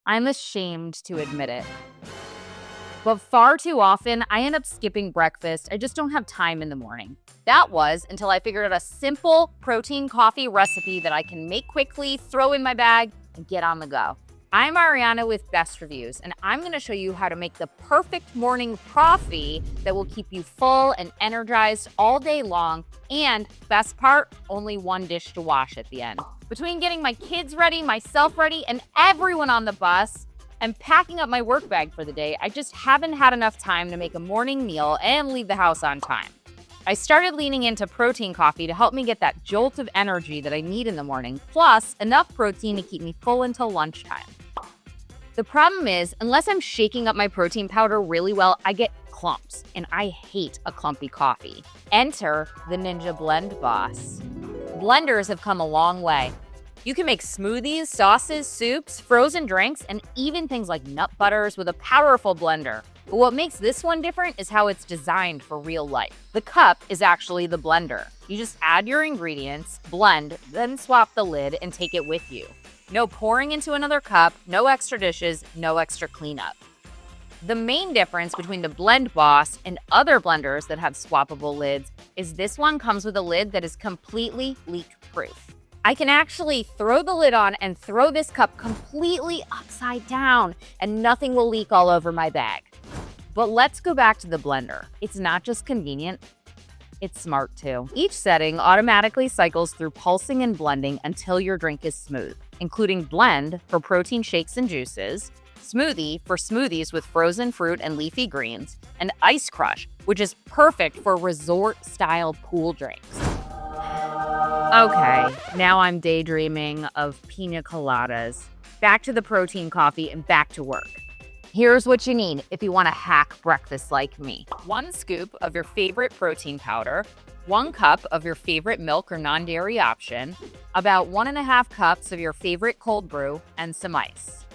I'm ashamed to admit it. But far too often, I end up skipping breakfast. I just don't have time in the morning. That was until I figured out a simple protein coffee recipe that I can make quickly, throw in my bag, and get on the go. I'm Ariana with Best Reviews, and I'm going to show you how to make the perfect morning proffee that will keep you full and energized all day long, and best part, only one dish to wash at the end. Between getting my kids ready, myself ready, and everyone on the bus, and packing up my work bag for the day, I just haven't had enough time to make a morning meal and leave the house on time. I started leaning into protein coffee to help me get that jolt of energy that I need in the morning, plus enough protein to keep me full until lunchtime. The problem is, unless I'm shaking up my protein powder really well, I get clumps, and I hate a clumpy coffee. Enter the Ninja BlendBoss. Blenders have come a long way. You can make smoothies, sauces, soups, frozen drinks, and even things like nut butters with a powerful blender. But what makes this one different is how it's designed for real life. The cup is actually the blender. You just add your ingredients, blend, then swap the lid and take it with you. No pouring into another cup, no extra dishes, no extra cleanup. The main difference between the BlendBoss and other blenders that have swappable lids is this one comes with a lid that is completely leak-proof. I can actually throw the lid on and throw this cup completely upside down, and nothing will leak all over my bag. But let's go back to the blender. It's not just convenient, it's smart too. Each setting automatically cycles through pulsing and blending until your drink is smooth, including blend for protein shakes and juices, smoothie for smoothies with frozen fruit and leafy greens, and ice crush, which is perfect for resort-style pool drinks. Okay, now I'm daydreaming of pina coladas. Back to the protein coffee and back to work. Here's what you need if you want to hack breakfast like me. 1 scoop of your favorite protein powder, 1 cup of your favorite milk or non-dairy option, about 1.5 cups of your favorite cold brew, and some ice.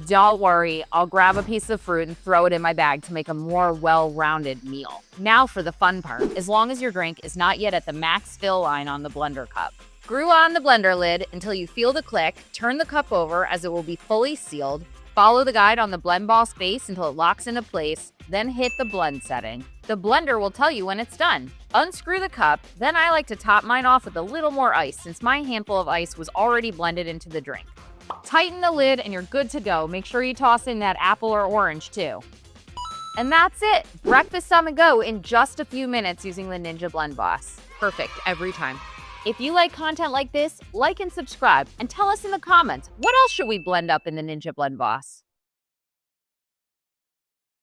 Don't worry, I'll grab a piece of fruit and throw it in my bag to make a more well-rounded meal. Now for the fun part. As long as your drink is not yet at the max fill line on the blender cup. Screw on the blender lid until you feel the click, turn the cup over as it will be fully sealed, follow the guide on the BlendBoss base until it locks into place, then hit the blend setting. The blender will tell you when it's done. Unscrew the cup, then I like to top mine off with a little more ice since my handful of ice was already blended into the drink. Tighten the lid and you're good to go. Make sure you toss in that apple or orange too. And that's it. Breakfast on the go in just a few minutes using the Ninja BlendBoss. Perfect every time. If you like content like this, like and subscribe, and tell us in the comments, what else should we blend up in the Ninja BlendBoss?